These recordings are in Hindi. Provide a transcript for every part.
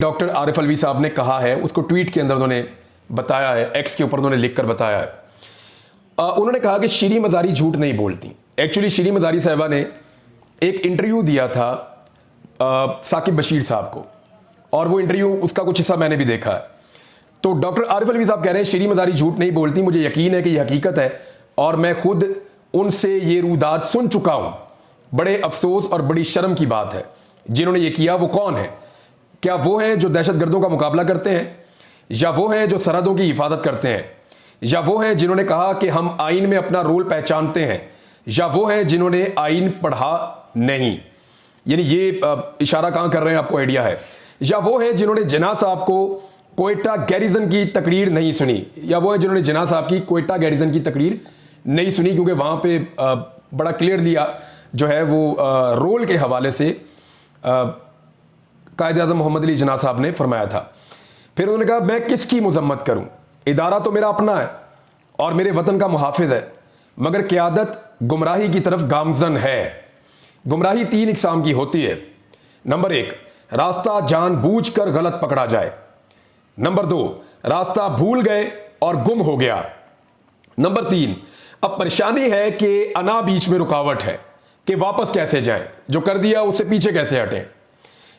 डॉक्टर आरिफ अलवी साहब ने कहा है, उसको ट्वीट के अंदर उन्होंने बताया है, एक्स के ऊपर उन्होंने लिखकर बताया है। उन्होंने कहा कि शीरी मज़ारी झूठ नहीं बोलती। एक्चुअली शीरी मज़ारी साहिबा ने एक इंटरव्यू दिया था साकिब बशीर साहब को, और वो इंटरव्यू उसका कुछ हिस्सा मैंने भी देखा है। तो डॉक्टर आरिफ अलवी साहब कह रहे हैं शीरी मज़ारी झूठ नहीं बोलती, मुझे यकीन है कि ये हकीकत है और मैं खुद उनसे ये रूदात सुन चुका हूँ। बड़े अफसोस और बड़ी शर्म की बात है जिन्होंने ये किया। वो कौन है? क्या वो हैं जो दहशतगर्दों का मुकाबला करते हैं, या वो हैं जो सरहदों की हिफाजत करते हैं, या वो हैं जिन्होंने कहा कि हम आइन में अपना रोल पहचानते हैं, या वो हैं जिन्होंने आइन पढ़ा नहीं? यानी ये इशारा कहां कर रहे हैं, आपको आइडिया है? या वो हैं जिन्होंने जिन्ना साहब को कोयटा गैरिजन की तकरीर नहीं सुनी, या वो हैं जिन्होंने जिन्ना साहब की कोयटा गैरिजन की तकरीर नहीं सुनी, क्योंकि वहां पे बड़ा क्लियरली जो है वो रोल के हवाले से कायद-ए-आज़म मोहम्मद अली जिन्ना साहब ने फरमाया था। फिर उन्होंने कहा मैं किसकी मजम्मत करूं, इदारा तो मेरा अपना है और मेरे वतन का मुहाफिज है, मगर क़यादत गुमराही की तरफ गामजन है। गुमराही 3 इकसाम की होती है। नंबर 1, रास्ता जानबूझकर गलत पकड़ा जाए। नंबर 2, रास्ता भूल गए और गुम हो गया। नंबर 3, अब परेशानी है कि अना बीच में रुकावट है कि वापस कैसे जाएं, जो कर दिया उससे पीछे कैसे हटें।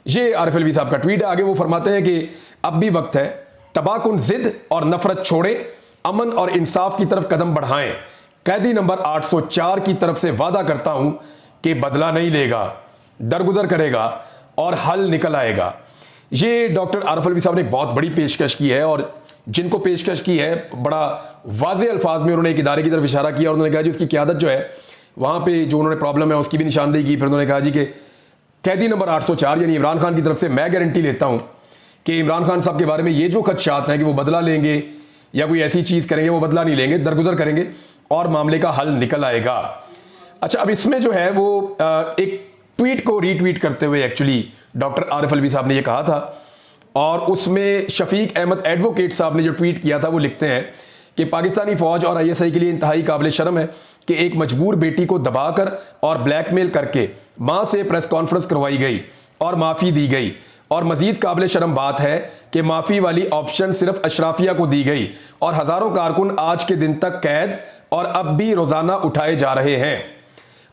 ये आरिफ अलवी साहब का ट्वीट है। आगे वो फरमाते हैं कि अब भी वक्त है, तबाकुन जिद और नफरत छोड़ें, अमन और इंसाफ की तरफ कदम बढ़ाएं। कैदी नंबर 804 की तरफ से वादा करता हूं कि बदला नहीं लेगा, दरगुजर करेगा और हल निकल आएगा। ये डॉक्टर आरिफ अलवी साहब ने बहुत बड़ी पेशकश की है, और जिनको पेशकश की है बड़ा वाज़ेह अल्फाज में उन्होंने एक इदारे की तरफ इशारा किया और उन्होंने कहा जी उसकी क़यादत जो है वहां पे जो उन्होंने प्रॉब्लम है उसकी भी निशानदेही की। फिर उन्होंने कहा जी कि कैदी नंबर 804 यानी इमरान खान की तरफ से मैं गारंटी लेता हूं कि इमरान खान साहब के बारे में ये जो खदशात हैं कि वो बदला लेंगे या कोई ऐसी चीज करेंगे, वो बदला नहीं लेंगे, दरगुजर करेंगे और मामले का हल निकल आएगा। अच्छा, अब इसमें जो है वो एक ट्वीट को रीट्वीट करते हुए एक्चुअली डॉक्टर आरिफ अलवी साहब ने ये कहा था, और उसमें शफीक अहमद एडवोकेट साहब ने जो ट्वीट किया था वो लिखते हैं कि पाकिस्तानी फौज और ISI के लिए इंतहाई काबिल शर्म है कि एक मजबूर बेटी को दबाकर और ब्लैकमेल करके मां से प्रेस कॉन्फ्रेंस करवाई गई और माफ़ी दी गई, और मजीद काबिल शर्म बात है कि माफ़ी वाली ऑप्शन सिर्फ अशराफिया को दी गई और हज़ारों कारकुन आज के दिन तक कैद और अब भी रोज़ाना उठाए जा रहे हैं।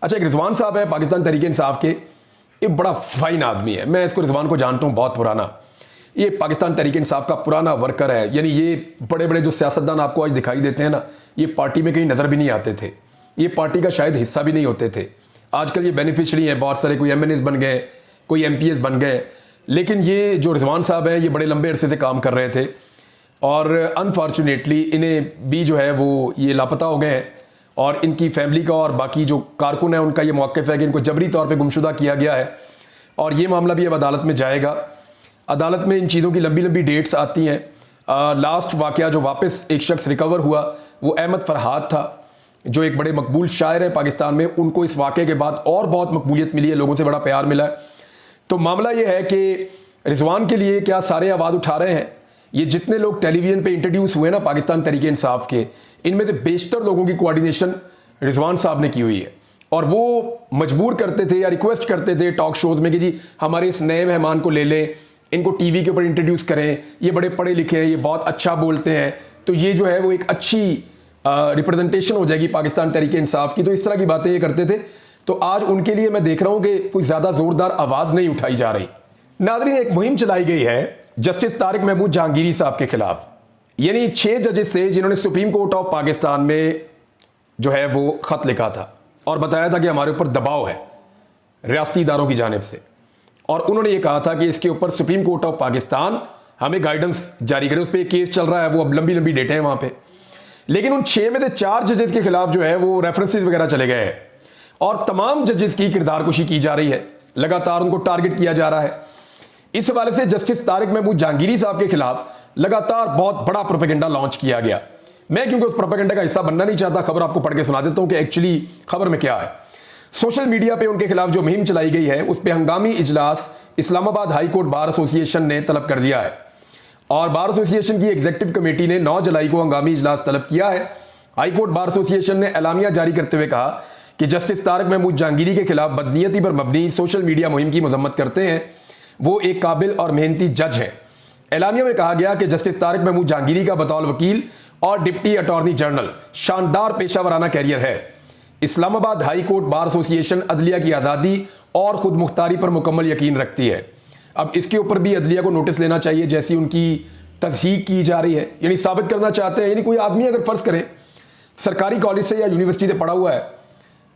अच्छा, एक रिजवान साहब है पाकिस्तान तहरीक इंसाफ के, ये बड़ा फाइन आदमी है, मैं इसको रिजवान को जानता हूँ, बहुत पुराना, ये पाकिस्तान तहरीक इंसाफ का पुराना वर्कर है। यानी ये बड़े बड़े जो सियासतदान आपको आज दिखाई देते हैं ना, ये पार्टी में कहीं नज़र भी नहीं आते थे, ये पार्टी का शायद हिस्सा भी नहीं होते थे। आजकल ये बेनिफिशरी हैं, बहुत सारे, कोई MNAs बन गए, कोई MPs बन गए। लेकिन ये जो रिजवान साहब हैं ये बड़े लंबे अरसे से काम कर रहे थे, और अनफॉर्चुनेटली इन्हें भी जो है वो ये लापता हो गए हैं, और इनकी फैमिली का और बाकी जो कारकुन है उनका ये मौक़िफ़ है कि इनको जबरी तौर पर गुमशुदा किया गया है, और ये मामला भी अब अदालत में जाएगा। अदालत में इन चीज़ों की लंबी लंबी डेट्स आती हैं। लास्ट वाक़या जो वापस एक शख्स रिकवर हुआ वो अहमद फरहाद था, जो एक बड़े मकबूल शायर हैं पाकिस्तान में। उनको इस वाक़े के बाद और बहुत मकबूलियत मिली है, लोगों से बड़ा प्यार मिला है। तो मामला ये है कि रिजवान के लिए क्या सारे आवाज़ उठा रहे हैं? ये जितने लोग टेलीविज़न पे इंट्रोड्यूस हुए ना पाकिस्तान तहरीक इंसाफ के, इनमें से बेशतर लोगों की कोऑर्डिनेशन रिजवान साहब ने की हुई है, और वो मजबूर करते थे या रिक्वेस्ट करते थे टॉक शोज़ में कि जी हमारे इस नए मेहमान को ले लें, इनको टीवी के ऊपर इंट्रोड्यूस करें, ये बड़े पढ़े लिखे हैं, ये बहुत अच्छा बोलते हैं, तो ये जो है वो एक अच्छी रिप्रेजेंटेशन हो जाएगी पाकिस्तान तहरीक इंसाफ की। तो इस तरह की बातें ये करते थे। तो आज उनके लिए मैं देख रहा हूं कि कोई ज़्यादा ज़ोरदार आवाज़ नहीं उठाई जा रही। नाज़रीन, एक मुहिम चलाई गई है जस्टिस तारिक महमूद जहांगीरी साहब के खिलाफ, यानी 6 जजेस से जिन्होंने सुप्रीम कोर्ट ऑफ पाकिस्तान में जो है वो ख़त लिखा था और बताया था कि हमारे ऊपर दबाव है रियासती इदारों की जानिब से, और उन्होंने ये कहा था कि इसके ऊपर सुप्रीम कोर्ट ऑफ पाकिस्तान हमें गाइडेंस जारी करे। उस पर एक केस चल रहा है, वो अब लंबी लंबी डेटें हैं वहाँ पे। लेकिन उन 6 में से 4 जजेस के खिलाफ जो है वो रेफरेंसेस वगैरह चले गए हैं, और तमाम जजेस की किरदारकुशी की जा रही है, लगातार उनको टारगेट किया जा रहा है। इस हवाले से जस्टिस तारिक महमूद जहांगीरी साहब के खिलाफ लगातार बहुत बड़ा प्रोपेगेंडा लॉन्च किया गया। मैं क्योंकि उस प्रोपेगेंडा का हिस्सा बनना नहीं चाहता, खबर आपको पढ़ के सुना देता हूं कि एक्चुअली खबर में क्या है। सोशल मीडिया पे उनके खिलाफ जो मुहिम चलाई गई है उस पर हंगामी इजलास Islamabad high court bar association ने तलब कर दिया है, और बार एसोसिएशन की एग्जीक्यूटिव कमेटी ने 9 जुलाई को हंगामी इजलास तलब किया है। हाई कोर्ट बार एसोसिएशन ने एलामिया जारी करते हुए कहा कि जस्टिस तारिक महमूद जहांगीरी के खिलाफ बदनीयती पर मबनी सोशल मीडिया मुहिम की मजम्मत करते हैं वो एक काबिल और मेहनती जज हैं। एलामिया में कहा गया कि जस्टिस तारिक महमूद जहांगीरी का बतौर वकील और डिप्टी अटॉर्नी जनरल शानदार पेशावराना कैरियर है। Islamabad high court bar association अदलिया की आज़ादी और खुद मुख्तारी पर मुकम्मल यकीन रखती है। अब इसके ऊपर भी अदलिया को नोटिस लेना चाहिए, जैसी उनकी तस्हीक की जा रही है, यानी साबित करना चाहते हैं। यानी कोई आदमी अगर फर्ज करें सरकारी कॉलेज से या यूनिवर्सिटी से पढ़ा हुआ है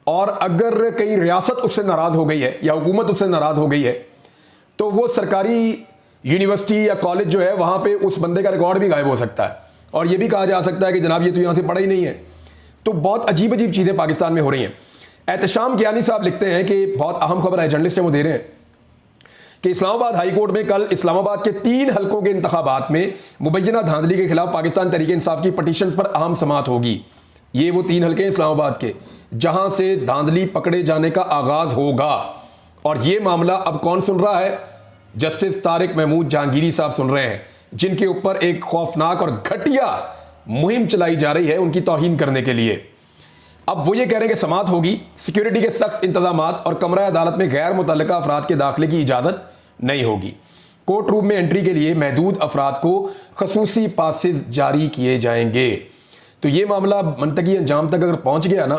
और अगर कहीं रियासत उससे नाराज हो गई है या हुकूमत उससे नाराज हो गई है, तो वो सरकारी यूनिवर्सिटी या कॉलेज जो है वहां पे उस बंदे का रिकॉर्ड भी गायब हो सकता है और ये भी कहा जा सकता है कि जनाब ये तो यहां से पढ़ा ही नहीं है। तो बहुत अजीब अजीब चीजें पाकिस्तान में हो रही हैं। एहतशाम कियानी साहब लिखते हैं कि बहुत अहम खबर है, जर्नलिस्ट हैं वो दे रहे हैं कि इस्लामाबाद हाई कोर्ट में कल इस्लामाबाद के 3 हलकों के इंतखाबात में मुबैना धांधली के खिलाफ पाकिस्तान तहरीक इंसाफ की पटिशन पर अहम समाअत होगी। ये वो 3 हलके हैं इस्लामाबाद के जहां से धांधली पकड़े जाने का आगाज होगा। और ये मामला अब कौन सुन रहा है? जस्टिस तारिक महमूद जहांगीरी साहब सुन रहे हैं, जिनके ऊपर एक खौफनाक और घटिया मुहिम चलाई जा रही है उनकी तौहीन करने के लिए। अब वो ये कह रहे हैं कि समाअत होगी, सिक्योरिटी के सख्त इंतजाम और कमरा अदालत में गैर मुतल्लिका अफराद के दाखिले की इजाजत नहीं होगी। कोर्ट रूम में एंट्री के लिए महदूद अफराद को खसूसी पासेज जारी किए जाएंगे। तो ये मामला मंतकी अंजाम तक अगर पहुंच गया ना,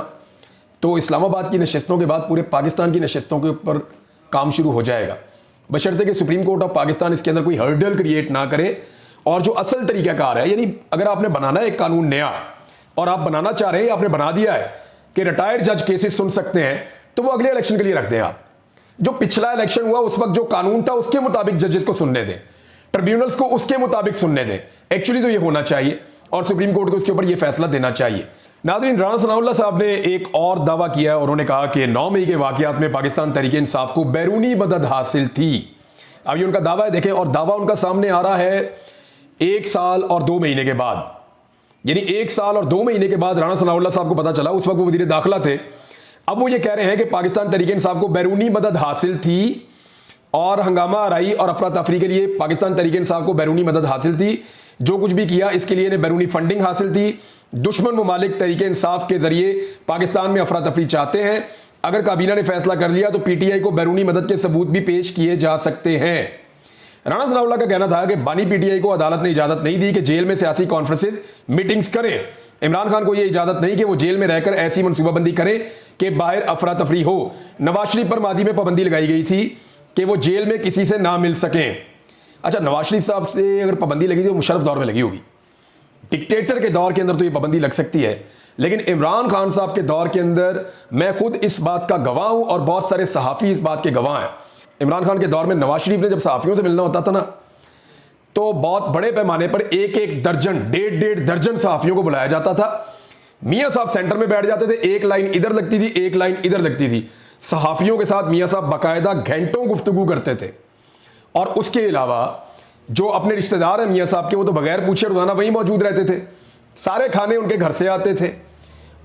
तो इस्लामाबाद की नशिस्तों के बाद पूरे पाकिस्तान की नशिस्तों के ऊपर काम शुरू हो जाएगा, बशर्ते कि सुप्रीम कोर्ट ऑफ पाकिस्तान इसके अंदर कोई हर्डल क्रिएट ना करे। और जो असल तरीकाकार है, यानी अगर आपने बनाना है एक कानून नया और आप बनाना चाह रहे हैं, आपने बना दिया है कि रिटायर्ड जज केसेस सुन सकते हैं, तो वो अगले इलेक्शन के लिए रख दें। आप जो पिछला इलेक्शन हुआ उस वक्त जो कानून था उसके मुताबिक जजेस को सुनने दें, ट्रिब्यूनल्स को उसके मुताबिक सुनने दें। एक्चुअली तो ये होना चाहिए और सुप्रीम कोर्ट को उसके ऊपर ये फैसला देना चाहिए। नाज़रीन, राणा सनाउल्लाह साहब ने एक और दावा किया और उन्होंने कहा कि 9 मई के वाकयात में पाकिस्तान तहरीक इंसाफ को बैरूनी मदद हासिल थी। अब ये उनका दावा है, देखें, और दावा उनका सामने आ रहा है 1 साल और 2 महीने के बाद, यानी 1 साल और 2 महीने के बाद राणा सनाउल्लाह साहब को पता चला, उस वक्त वो वज़ीर दाखिला थे। अब वो ये कह रहे हैं कि पाकिस्तान तहरीक इंसाफ को बैरूनी मदद हासिल थी और हंगामा आराई और अफरा तफरी के लिए पाकिस्तान तहरीक इंसाफ को बैरूनी मदद हासिल थी। जो कुछ भी किया इसके लिए इन्हें बैरूनी फंडिंग हासिल थी। दुश्मन ममालिक तहरीक इंसाफ के जरिए पाकिस्तान में अफरा तफरी चाहते हैं। अगर काबीना ने फैसला कर लिया तो पीटीआई को बैरूनी मदद के सबूत भी पेश किए जा सकते हैं। राणा सनाउल्लाह का कहना था कि बानी पीटीआई को अदालत ने इजाजत नहीं दी कि जेल में सियासी कॉन्फ्रेंसेज मीटिंग्स करें। इमरान खान को यह इजाजत नहीं कि वो जेल में रहकर ऐसी मनसूबाबंदी करे कि बाहर अफरा तफरी हो। नवाज शरीफ पर माजी में पाबंदी लगाई गई थी कि वो जेल में किसी से ना मिल सकें। अच्छा, नवाज शरीफ साहब से अगर पाबंदी लगी थी वो मुशर्रफ दौर में लगी होगी, डिक्टेटर के दौर के अंदर तो ये पाबंदी लग सकती है, लेकिन इमरान खान साहब के दौर के अंदर मैं खुद इस बात का गवाह हूं और बहुत सारे सहाफ़ी इस बात के गवाह हैं। इमरान खान के दौर में नवाज शरीफ ने जब सहाफ़ियों से मिलना होता था ना, तो बहुत बड़े पैमाने पर 1-1 दर्जन 1.5 दर्जन सहाफ़ियों को बुलाया जाता था। मियाँ साहब सेंटर में बैठ जाते थे, एक लाइन इधर लगती थी, एक लाइन इधर लगती थी। सहाफ़ियों के साथ मियाँ साहब बाकायदा घंटों गुफ्तगू करते थे। और उसके अलावा जो अपने रिश्तेदार हैं मियाँ साहब के, वो तो बगैर पूछे रोजाना वहीं मौजूद रहते थे। सारे खाने उनके घर से आते थे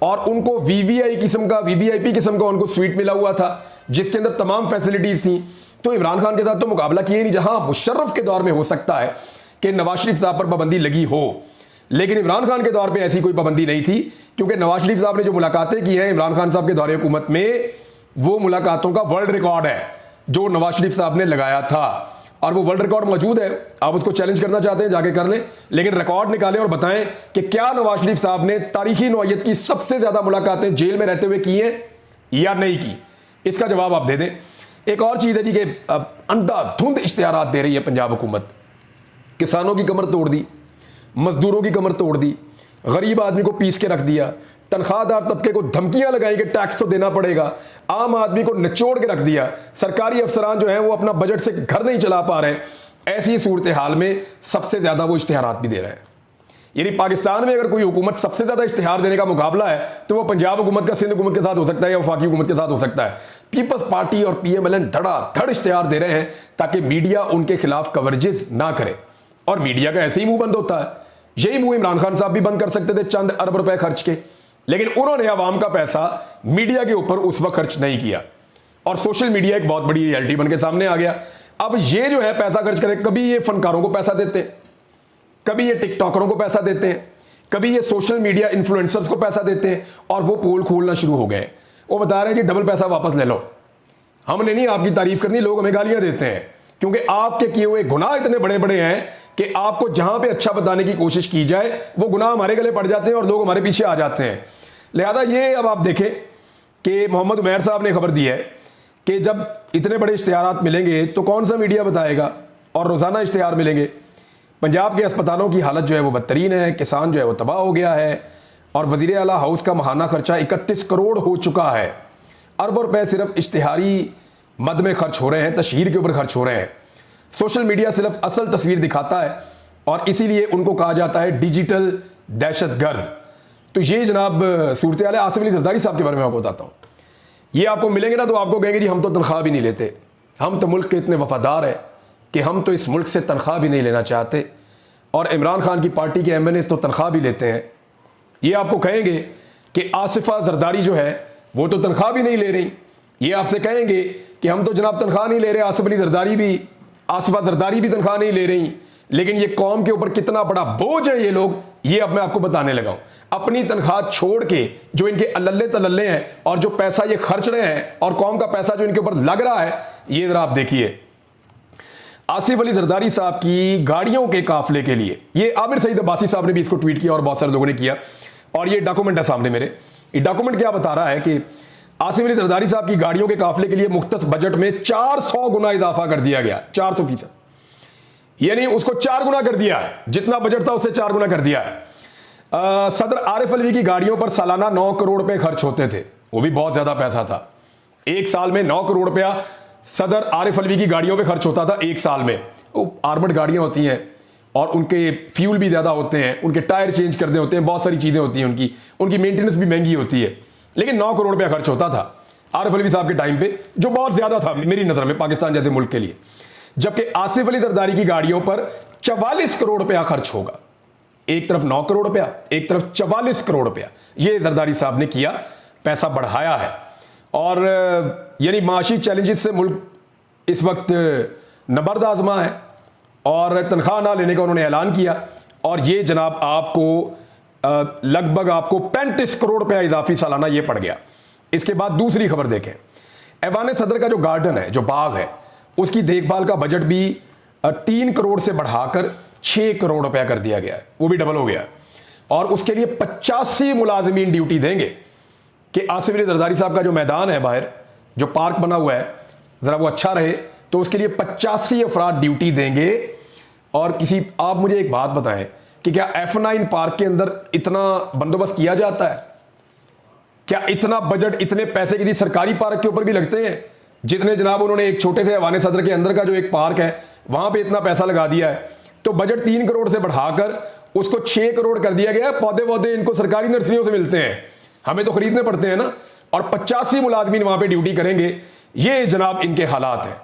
और उनको वीवीआईपी किस्म का उनको स्वीट मिला हुआ था जिसके अंदर तमाम फैसिलिटीज थी। तो इमरान खान के साथ तो मुकाबला किए नहीं। जहां मुशर्रफ के दौर में हो सकता है कि नवाज शरीफ साहब पर पाबंदी लगी हो, लेकिन इमरान खान के दौर पर ऐसी कोई पाबंदी नहीं थी, क्योंकि नवाज शरीफ साहब ने जो मुलाकातें की हैं इमरान खान साहब के दौरे हुकूमत में, वो मुलाकातों का वर्ल्ड रिकॉर्ड है जो नवाज शरीफ साहब ने लगाया था और वो वर्ल्ड रिकॉर्ड मौजूद है। आप उसको चैलेंज करना चाहते हैं जाके कर लें, लेकिन रिकॉर्ड निकालें और बताएं कि क्या नवाज शरीफ साहब ने तारीखी नौयत की सबसे ज्यादा मुलाकातें जेल में रहते हुए की हैं या नहीं की। इसका जवाब आप दे दें। एक और चीज है जी कि अंधाधुंध इश्तिहारात दे रही है पंजाब हुकूमत। किसानों की कमर तोड़ दी, मजदूरों की कमर तोड़ दी, गरीब आदमी को पीस के रख दिया, तनख्वाहदार तबके को धमकियां लगाई कि टैक्स तो देना पड़ेगा, आम आदमी को निचोड़ के रख दिया। सरकारी अफसरान जो हैं वो अपना बजट से घर नहीं चला पा रहे। ऐसी सूरत हाल में सबसे ज्यादा वो इश्तिहारात भी दे रहे हैं। यानी पाकिस्तान में अगर कोई हुकूमत सबसे ज्यादा इश्तिहार देने का मुकाबला है तो वो पंजाब हुकूमत का सिंध हुकूमत के साथ हो सकता है या वफाकी हुकूमत के साथ हो सकता है। पीपल्स पार्टी और पीएमएलएन धड़ाधड़ इश्तिहार दे रहे हैं ताकि मीडिया उनके खिलाफ कवरेजेस ना करे, और मीडिया का ऐसे ही मुंह बंद होता है। यही मुंह इमरान खान साहब भी बंद कर सकते थे चंद अरब रुपए खर्च के, लेकिन उन्होंने अवाम का पैसा मीडिया के ऊपर उस वक्त खर्च नहीं किया और सोशल मीडिया एक बहुत बड़ी रियलिटी बन के सामने आ गया। अब ये जो है पैसा खर्च करे, कभी ये फनकारों को पैसा देते हैं, कभी ये टिकटॉकरों को पैसा देते हैं, कभी ये सोशल मीडिया इन्फ्लुएंसर्स को पैसा देते हैं, और वो पोल खोलना शुरू हो गए। वो बता रहे हैं कि डबल पैसा वापस ले लो, हमने नहीं आपकी तारीफ करनी, लोग हमें गालियां देते हैं। क्योंकि आपके किए हुए गुनाह इतने बड़े बड़े हैं कि आपको जहां पे अच्छा बताने की कोशिश की जाए वो गुनाह हमारे गले पड़ जाते हैं और लोग हमारे पीछे आ जाते हैं। लिहाजा ये अब आप देखें कि मोहम्मद उमैर साहब ने खबर दी है कि जब इतने बड़े इश्तिहारात मिलेंगे तो कौन सा मीडिया बताएगा, और रोज़ाना इश्तिहार मिलेंगे। पंजाब के अस्पतालों की हालत जो है वो बदतरीन है, किसान जो है वो तबाह हो गया है, और वज़ीर आला हाउस का माहाना खर्चा 31 करोड़ हो चुका है। अरबों रुपए सिर्फ इश्तिहारी मद में खर्च हो रहे हैं, तशहीर के ऊपर खर्च हो रहे हैं। सोशल मीडिया सिर्फ असल तस्वीर दिखाता है और इसीलिए उनको कहा जाता है डिजिटल दहशतगर्द। तो ये जनाब सूरत हाल है। आसिफ अली जरदारी साहब के बारे में आपको बताता हूँ। ये आपको मिलेंगे ना तो आपको कहेंगे जी हम तो तनख्वाह भी नहीं लेते, हम तो मुल्क के इतने वफादार हैं कि हम तो इस मुल्क से तनख्वाह भी नहीं लेना चाहते, और इमरान खान की पार्टी के MNA तो तनख्वाह भी लेते हैं। ये आपको कहेंगे कि आसिफा जरदारी जो है वो तो तनख्वाह भी नहीं ले रही। ये आपसे कहेंगे कि हम तो जनाब तनख्वाह नहीं ले रहे, आसिफ अली जरदारी भी, आसिफा जरदारी भी तनख्वाह नहीं ले रही, लेकिन ये कौम के ऊपर कितना बड़ा बोझ है ये लोग, ये अब मैं आपको बताने लगा हूं। अपनी तनख्वाह छोड़ के जो इनके अल्ले तल्ले हैं और जो पैसा ये खर्च रहे हैं और कौम का पैसा जो इनके ऊपर लग रहा है, ये जरा आप देखिए। आसिफ अली जरदारी साहब की गाड़ियों के काफिले के लिए, ये आमिर सईद अब्बासी साहब ने भी इसको ट्वीट किया और बहुत सारे लोगों ने किया, और ये डॉक्यूमेंट है सामने मेरे। ये डॉक्यूमेंट क्या बता रहा है कि आसिफ अली जरदारी साहब की गाड़ियों के काफिले के लिए मुख्तस बजट में 400 गुना इजाफा कर दिया गया, 400%, यानी उसको 4 गुना कर दिया है, जितना बजट था उससे 4 गुना कर दिया है। सदर आरिफ अलवी की गाड़ियों पर सालाना 9 करोड़ रुपए खर्च होते थे, वो भी बहुत ज्यादा पैसा था। एक साल में 9 करोड़ रुपया सदर आरिफ अलवी की गाड़ियों पे खर्च होता था एक साल में। वो आर्मड गाड़ियां होती हैं और उनके फ्यूल भी ज्यादा होते हैं, उनके टायर चेंज करने होते हैं, बहुत सारी चीजें होती हैं, उनकी मेंटेनेंस भी महंगी होती है, लेकिन 9 करोड़ रुपया खर्च होता था आरिफ अलवी साहब के टाइम पे, जो बहुत ज्यादा था मेरी नजर में पाकिस्तान जैसे मुल्क के लिए। जबकि आसिफ अली जरदारी की गाड़ियों पर 44 करोड़ रुपया खर्च होगा। एक तरफ 9 करोड़ रुपया, एक तरफ 44 करोड़ रुपया, ये जरदारी साहब ने किया, पैसा बढ़ाया है। और यानी माशी चैलेंजेस से मुल्क इस वक्त नबर्द आजमा है और तनख्वाह ना लेने का उन्होंने ऐलान किया, और ये जनाब आपको लगभग आपको 35 करोड़ रुपया इजाफी सालाना ये पड़ गया। इसके बाद दूसरी खबर देखें, ऐवान सदर का जो गार्डन है, जो बाग है, उसकी देखभाल का बजट भी 3 करोड़ से बढ़ाकर 6 करोड़ रुपया कर दिया गया है, वो भी डबल हो गया है। और उसके लिए 85 मुलाजिमीन ड्यूटी देंगे कि आसिफ अली जरदारी साहब का जो मैदान है बाहर, जो पार्क बना हुआ है, जरा वो अच्छा रहे, तो उसके लिए 85 अफराद ड्यूटी देंगे। और किसी, आप मुझे एक बात बताएं कि क्या F9 पार्क के अंदर इतना बंदोबस्त किया जाता है? क्या इतना बजट, इतने पैसे किसी सरकारी पार्क के ऊपर भी लगते हैं जितने जनाब उन्होंने एक छोटे से ऐवान सदर के अंदर का जो एक पार्क है वहां पे इतना पैसा लगा दिया है? तो बजट 3 करोड़ से बढ़ाकर उसको 6 करोड़ कर दिया गया। पौधे वौधे इनको सरकारी नर्सरियों से मिलते हैं, हमें तो खरीदने पड़ते हैं ना। और 85 मुलाजमीन वहां पे ड्यूटी करेंगे। ये जनाब इनके हालात हैं।